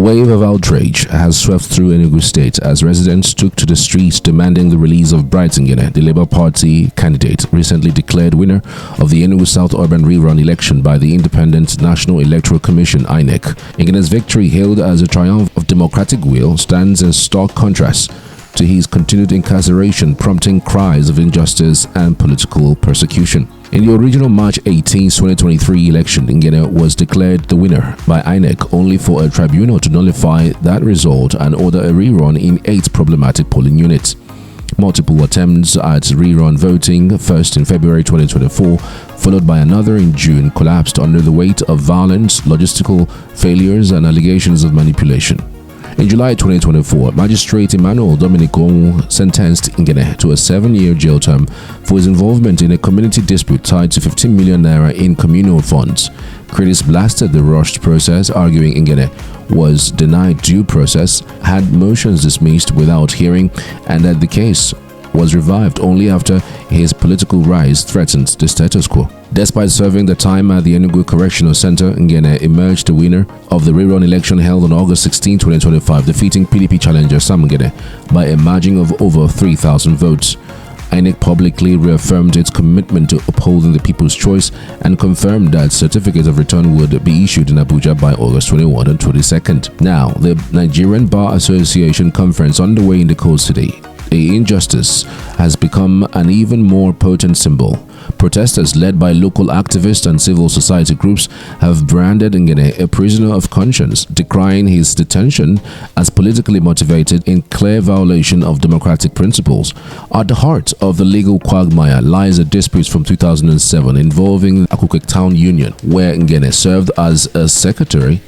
wave of outrage has swept through Enugu State as residents took to the streets demanding the release of Ngene, the Labour Party candidate, recently declared winner of the Enugu South Urban Rerun election by the Independent National Electoral Commission (INEC). Ngene's victory, hailed as a triumph of democratic will, stands in stark contrast to his continued incarceration, prompting cries of injustice and political persecution. In the original March 18, 2023 election, Ngene was declared the winner by INEC, only for a tribunal to nullify that result and order a rerun in 8 problematic polling units. Multiple attempts at rerun voting, first in February 2024, followed by another in June, collapsed under the weight of violence, logistical failures, and allegations of manipulation. In July 2024, Magistrate Emmanuel Dominic sentenced Ngene to a 7-year jail term for his involvement in a community dispute tied to 15 million naira in communal funds. Critics blasted the rushed process, arguing Ngene was denied due process, had motions dismissed without hearing, and that the case was revived only after his political rise threatened the status quo. Despite serving the time at the Enugu Correctional Center, Ngene emerged the winner of the rerun election held on August 16, 2025, defeating PDP challenger Sam Ngene by a margin of over 3,000 votes. INEC publicly reaffirmed its commitment to upholding the people's choice and confirmed that certificates of return would be issued in Abuja by August 21 and 22nd. Now, the Nigerian Bar Association conference underway in the coast today. The injustice has become an even more potent symbol. Protesters led by local activists and civil society groups have branded Ngene a prisoner of conscience, decrying his detention as politically motivated in clear violation of democratic principles. At the heart of the legal quagmire lies a dispute from 2007 involving Harcourt Town Union, where Ngene served as a secretary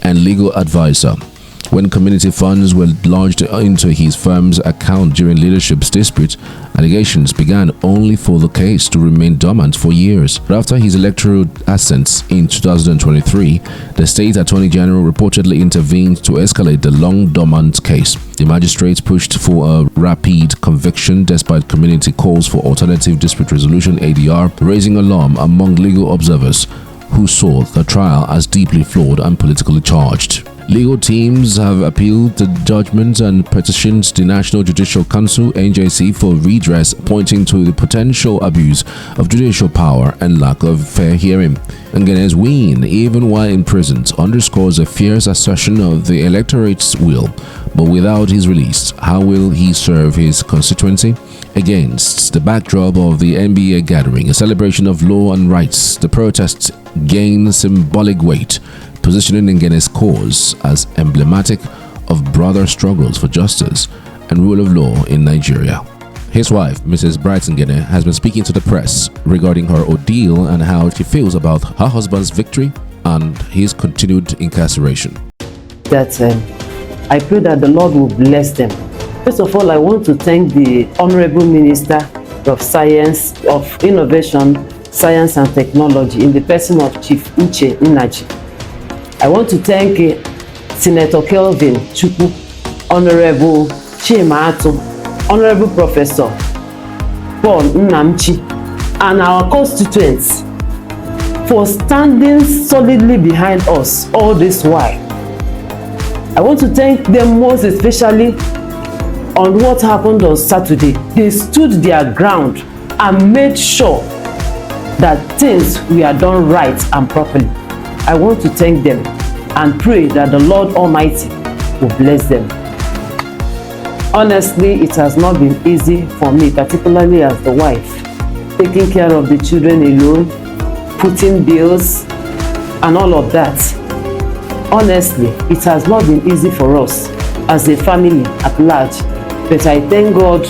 and legal advisor. When community funds were lodged into his firm's account during leadership's dispute, allegations began only for the case to remain dormant for years. But after his electoral ascent in 2023, the state attorney general reportedly intervened to escalate the long-dormant case. The magistrates pushed for a rapid conviction despite community calls for alternative dispute resolution (ADR), raising alarm among legal observers who saw the trial as deeply flawed and politically charged. Legal teams have appealed the judgments and petitioned the National Judicial Council (NJC) for redress, pointing to the potential abuse of judicial power and lack of fair hearing. Ngene's win, even while imprisoned, underscores a fierce assertion of the electorate's will. But without his release, how will he serve his constituency? Against the backdrop of the NBA gathering, a celebration of law and rights, the protests gain symbolic weight, positioning Ngene's cause as emblematic of broader struggles for justice and rule of law in Nigeria. His wife, Mrs. Ngene, has been speaking to the press regarding her ordeal and how she feels about her husband's victory and his continued incarceration. I pray that the Lord will bless them. First of all, I want to thank the Honorable Minister of Science, of Innovation, Science and Technology in the person of Chief Uche Nnaji. I want to thank Senator Kelvin Chukwu, Honorable Chima Ato, Honorable Professor Paul Nnamchi, and our constituents for standing solidly behind us all this while. I want to thank them most especially on what happened on Saturday. They stood their ground and made sure that things were done right and properly. I want to thank them and pray that the Lord Almighty will bless them. Honestly, it has not been easy for me, particularly as the wife, taking care of the children alone, putting bills, and all of that. Honestly, it has not been easy for us as a family at large, but I thank God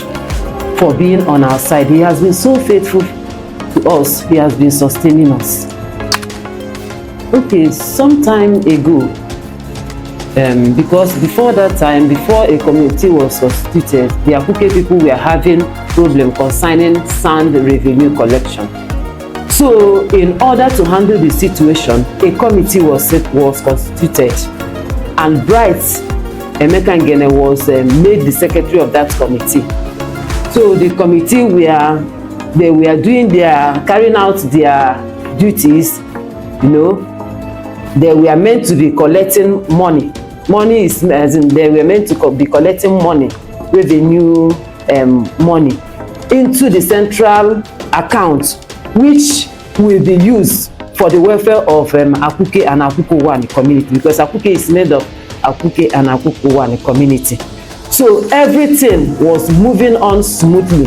for being on our side. He has been so faithful to us. He has been sustaining us. Okay, some time ago, because before that time, before a committee was constituted, the Abuja people were having problem concerning sand revenue collection. So, in order to handle the situation, a committee was constituted, and Bright Emeka Ngene was made the secretary of that committee. So, the committee were carrying out their duties, you know. They were meant to be collecting money money is, as in they were meant to be collecting money, revenue money, into the central account, which will be used for the welfare of Akuke and Akuko-Wane community, because Akuke is made of Akuke and Akuko-Wane community. So everything was moving on smoothly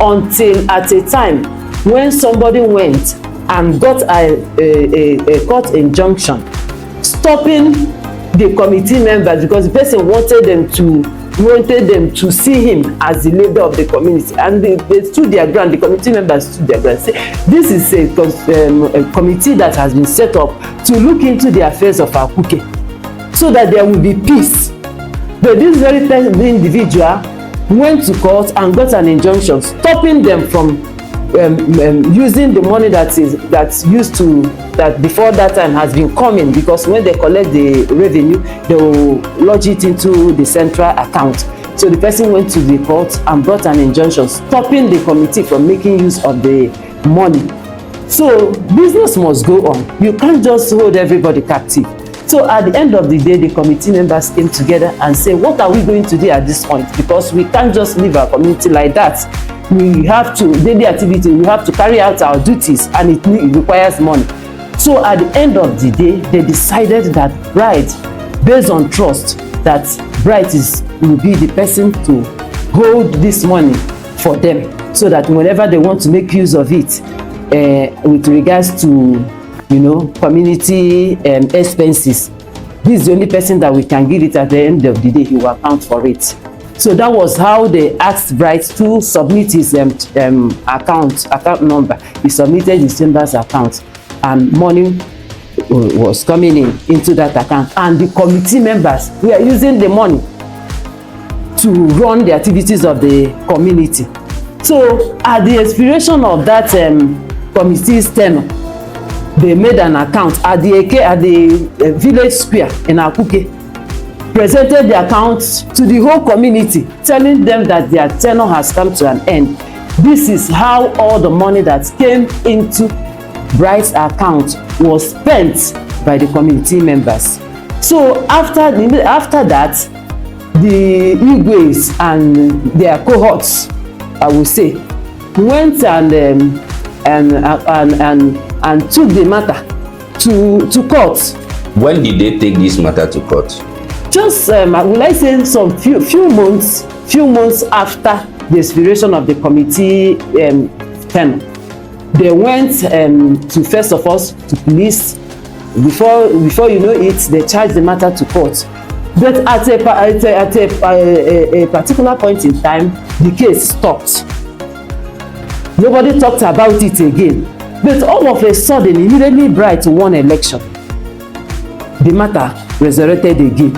until at a time when somebody went and got a court injunction stopping the committee members, because the person wanted them to see him as the leader of the community, and they stood their ground. The committee members stood their ground. Say, this is a committee that has been set up to look into the affairs of Akuke, so that there will be peace. But this very individual went to court and got an injunction stopping them from using the money that before that time has been coming, because when they collect the revenue, they will lodge it into the central account. So the person went to the court and brought an injunction stopping the committee from making use of the money. So business must go on. You can't just hold everybody captive. So at the end of the day, the committee members came together and said, what are we going to do at this point? Because we can't just leave our community like that. We have to, daily activity, we have to carry out our duties, and it requires money. So at the end of the day, they decided that Bright, based on trust, that Bright will be the person to hold this money for them, so that whenever they want to make use of it, with regards to, community expenses, this is the only person that we can give it at the end of the day. He will account for it. So that was how they asked Bright to submit his account number. He submitted his chambers account, and money was coming into that account, and the committee members were using the money to run the activities of the community. So at the expiration of that committee's tenure, they made an account at the village square in Akuke, presented the account to the whole community, telling them that their tenure has come to an end. This is how all the money that came into Bright's account was spent by the community members. So after that, the Igwes and their cohorts, I will say, went and took the matter to court. When did they take this matter to court? Just will I say some few months after the expiration of the committee tenure. They went to, first of all, to police. Before you know it, they charged the matter to court. But at a particular point in time, the case stopped. Nobody talked about it again. But all of a sudden, immediately Bright won election, the matter resurrected again.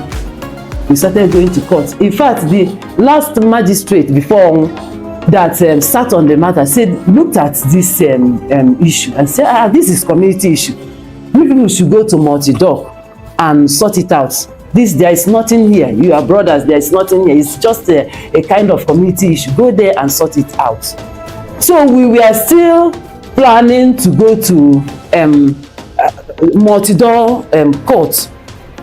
We started going to court. In fact, the last magistrate before that sat on the matter looked at this issue and said, this is community issue. You people should go to multi-doc and sort it out. There is nothing here. You are brothers, there is nothing here. It's just a kind of community issue. Go there and sort it out. So we were still planning to go to multi-door court.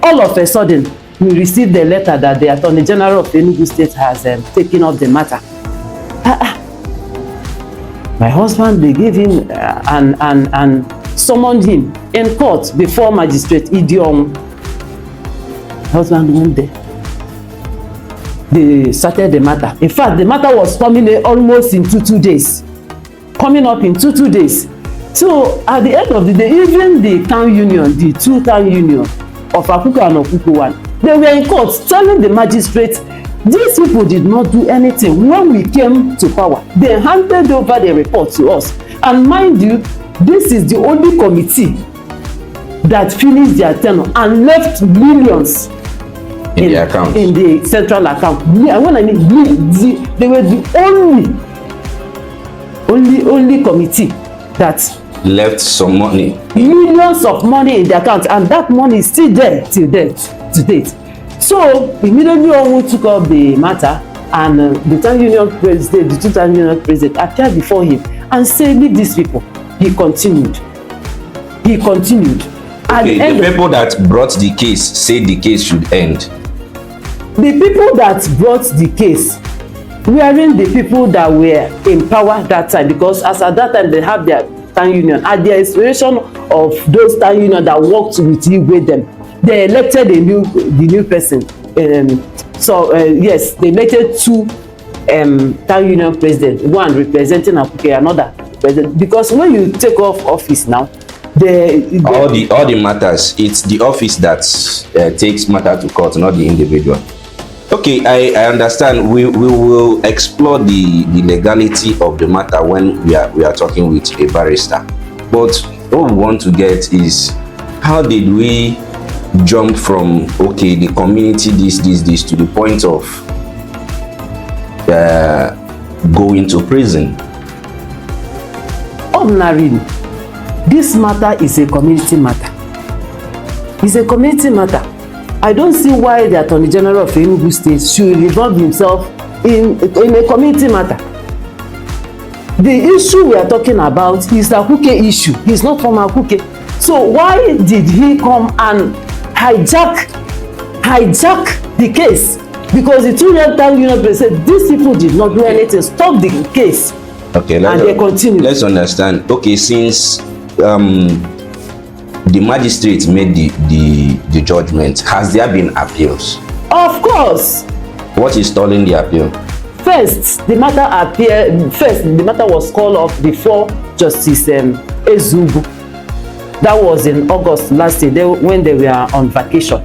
All of a sudden, we received a letter that the Attorney General of Enugu State has taken up the matter. My husband, they gave him and summoned him in court before Magistrate Idiom. Husband went there. They started the matter. In fact, the matter was coming almost in two days. Coming up in two days. So at the end of the day, even the town union, the two town union of Akuko and Okuko-Wane, they were in court telling the magistrate, these people did not do anything. When we came to power, they handed over the report to us. And mind you, this is the only committee that finished their tenure and left millions in the central account. When I mean, they were the only committee that left some money, millions of money in the account, and that money is still there to date. So immediately Owu took up the matter, and the town union president, the two town union president appeared before him and said, leave these people. He continued. Okay, the people that brought the case said the case should end. the people that brought the case wearing the people that were in power that time, because as at that time they have their town union, at the inspiration of those town union that worked with you with them, they elected the new person. Yes, they elected two town union president, one representing Akuke, another president, because when you take off office now, all the matters, it's the office that takes matter to court, not the individual. Okay, I understand. We will explore the legality of the matter when we are talking with a barrister. But what we want to get is, how did we jump from, okay, the community this to the point of going to prison? Ordinarily, this matter is a community matter. It's a community matter. I don't see why the Attorney General of Enugu State should involve himself in a community matter. The issue we are talking about is the Akuke issue. He's not from Akuke. So why did he come and hijack the case? Because the two town union said these people did not do anything. Stop the case. Okay, and they continue. Let's understand. Okay, since the magistrate made the judgment, has there been appeals? Of course. What is stalling the appeal? First, the matter was called off before Justice Ezubu. That was in August last year, when they were on vacation.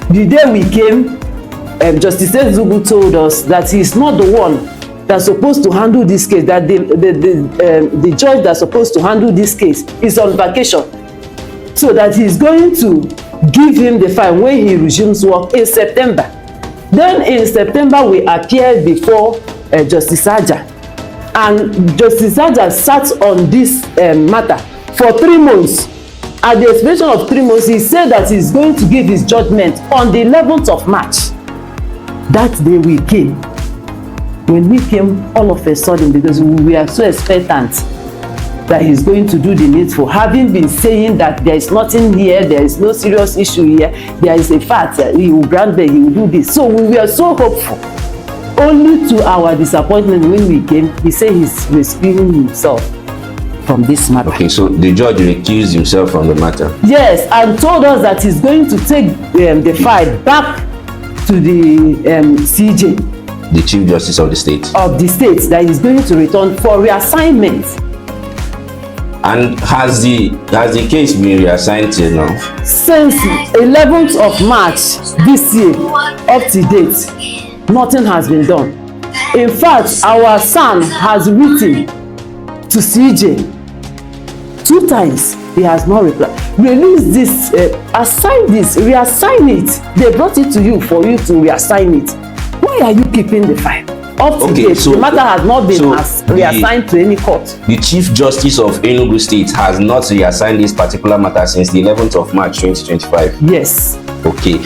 The day we came, Justice Ezubu told us that he's not the one that's supposed to handle this case, that the judge that's supposed to handle this case is on vacation. So that he's going to give him the fine when he resumes work in September. Then in September, we appeared before Justice Aja. And Justice Aja sat on this matter for 3 months. At the expiration of 3 months, he said that he's going to give his judgment on the 11th of March. That day we came. When we came, all of a sudden, because we are so expectant that he's going to do the needful, having been saying that there is nothing here, there is no serious issue here, there is a fact, he will grant that he will do this. So we were so hopeful. Only to our disappointment, when we came, he said he's rescuing himself from this matter. Okay, so the judge recused himself from the matter? Yes, and told us that he's going to take the file back to the CJ. The Chief Justice of the state? Of the state, that he's going to return for reassignment. And has the case been reassigned till now? Since 11th of March this year, up to date, nothing has been done. In fact, our son has written to CJ 2 times. He has not replied. Release this, assign this, reassign it. They brought it to you for you to reassign it. Why are you keeping the file? Up to date, so the matter has not been reassigned to any court. The Chief Justice of Enugu State has not reassigned this particular matter since the 11th of March 2025? Yes. Okay.